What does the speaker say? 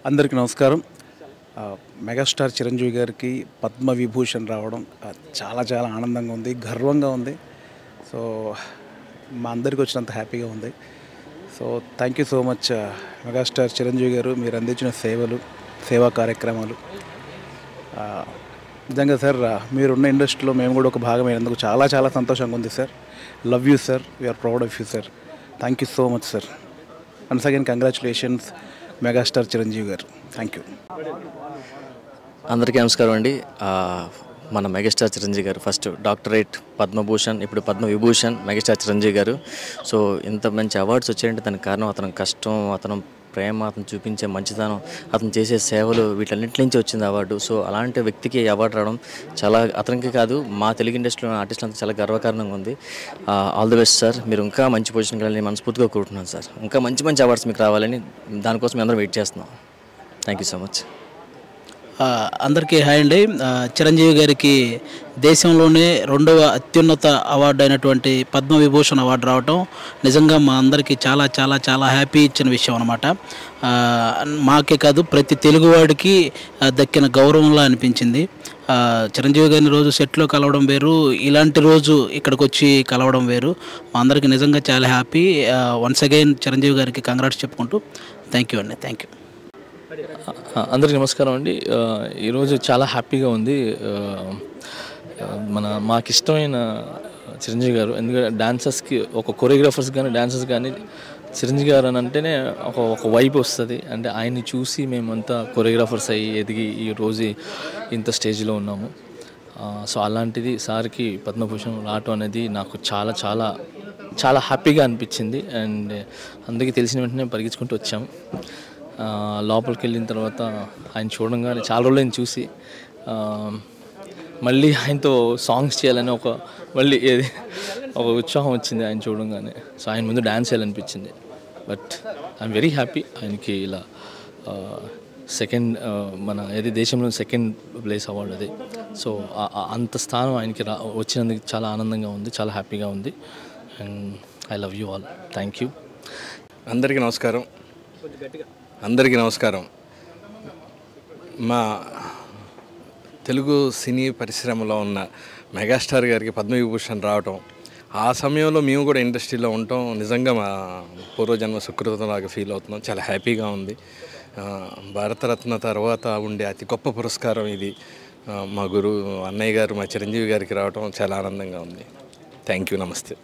అందరికీ నమస్కారం. మెగాస్టార్ చిరంజీవి గారికి పద్మ విభూషణ్ రావడం చాలా చాలా ఆనందంగా ఉంది, గర్వంగా ఉంది. సో మా అందరికి వచ్చినంత హ్యాపీగా ఉంది. So thank you so much megastar Chiranjeevi గారు, మీరు అందించిన సేవా కార్యక్రమాలు నిజంగా సార్. మీరున్న ఇండస్ట్రీలో మేము కూడా ఒక భాగమైనందుకు చాలా చాలా సంతోషంగా ఉంది sir. Love you sir, we are proud of you sir. Thank you so much sir. Once again congratulations megastar Chiranjeevi garu. Thank you. అందరికీ నమస్కారం అండి. మన మెగాస్టార్ చిరంజీవి గారు ఫస్ట్ డాక్టరేట్, పద్మభూషణ్, ఇప్పుడు పద్మ విభూషణ్ మెగాస్టార్ చిరంజీవి గారు. సో ఇంత మంచి అవార్డ్స్ వచ్చాయంటే దానికి కారణం అతని కష్టం, అతను ప్రేమ, అతను చూపించే మంచితనం, అతను చేసే సేవలు, వీటన్నిటి నుంచి వచ్చింది అవార్డు. సో అలాంటి వ్యక్తికి అవార్డు రావడం చాలా అతనికి కాదు, మా తెలుగు ఇండస్ట్రీలో ఆర్టిస్టులంతా చాలా గర్వకారణంగా ఉంది. All the best sir. మీరు ఇంకా మంచి పొజిషన్కి వెళ్ళాలని మనస్ఫూర్తిగా కోరుకుంటున్నాను సార్. ఇంకా మంచి మంచి అవార్డ్స్ మీకు రావాలని దానికోసం అందరం వెయిట్ చేస్తున్నాం. Thank you so much. అందరికీ హాయ్ అండి. చిరంజీవి గారికి దేశంలోనే రెండవ అత్యున్నత అవార్డు అయినటువంటి పద్మ విభూషణ్ అవార్డు రావటం నిజంగా మా అందరికీ చాలా చాలా చాలా హ్యాపీ ఇచ్చిన విషయం అనమాట. మాకే కాదు, ప్రతి తెలుగువాడికి దక్కిన గౌరవంలా అనిపించింది. చిరంజీవి గారిని రోజు సెట్లో కలవడం వేరు, ఇలాంటి రోజు ఇక్కడికి వచ్చి కలవడం వేరు. మా అందరికీ నిజంగా చాలా హ్యాపీ. వన్స్ అగైన్ చిరంజీవి గారికి కంగ్రాట్స్ చెప్పుకుంటూ థ్యాంక్ యూ అండి. Thank you. అందరికీ నమస్కారం అండి. ఈరోజు చాలా హ్యాపీగా ఉంది. మాకు ఇష్టమైన చిరంజీవి గారు, ఎందుకంటే డాన్సర్స్కి, ఒక కొరియోగ్రాఫర్స్ కానీ డాన్సర్స్ కానీ చిరంజీవి గారు అని అంటేనే ఒక వైబ్ వస్తుంది. అంటే ఆయన్ని చూసి మేమంతా కొరియోగ్రాఫర్స్ అయ్యి ఎదిగి ఈరోజు ఇంత స్టేజ్లో ఉన్నాము. సో అలాంటిది సార్కి పద్మభూషణ్ రావటం అనేది నాకు చాలా చాలా చాలా హ్యాపీగా అనిపించింది. అండ్ అందరికీ తెలిసిన వెంటనే పరిగెత్తుకుంటూ వచ్చాము. లోపలికి వెళ్ళిన తర్వాత ఆయన చూడంగానే చాలా రోజులు ఆయన చూసి మళ్ళీ ఆయనతో సాంగ్స్ చేయాలని ఒక ఉత్సాహం వచ్చింది ఆయన చూడంగానే. సో ఆయన ముందు డ్యాన్స్ చేయాలనిపించింది. But I'm very happy. ఆయనకి ఇలా మన దేశంలో సెకండ్ ప్లేస్ అవార్డు అది. సో అంత స్థానం ఆయనకి వచ్చినందుకు చాలా ఆనందంగా ఉంది, చాలా హ్యాపీగా ఉంది. And I love you all. Thank you. అందరికీ నమస్కారం. మా తెలుగు సినీ పరిశ్రమలో ఉన్న మెగాస్టార్ గారికి పద్మవిభూషణ్ రావటం, ఆ సమయంలో మేము కూడా ఇండస్ట్రీలో ఉండటం నిజంగా మా పూర్వజన్మ సుకృతంలాగా ఫీల్ అవుతున్నాం. చాలా హ్యాపీగా ఉంది. భారతరత్న తర్వాత ఉండే అతి గొప్ప పురస్కారం ఇది. మా గురువు అన్నయ్య గారు, మా చిరంజీవి గారికి రావటం చాలా ఆనందంగా ఉంది. Thank you. నమస్తే.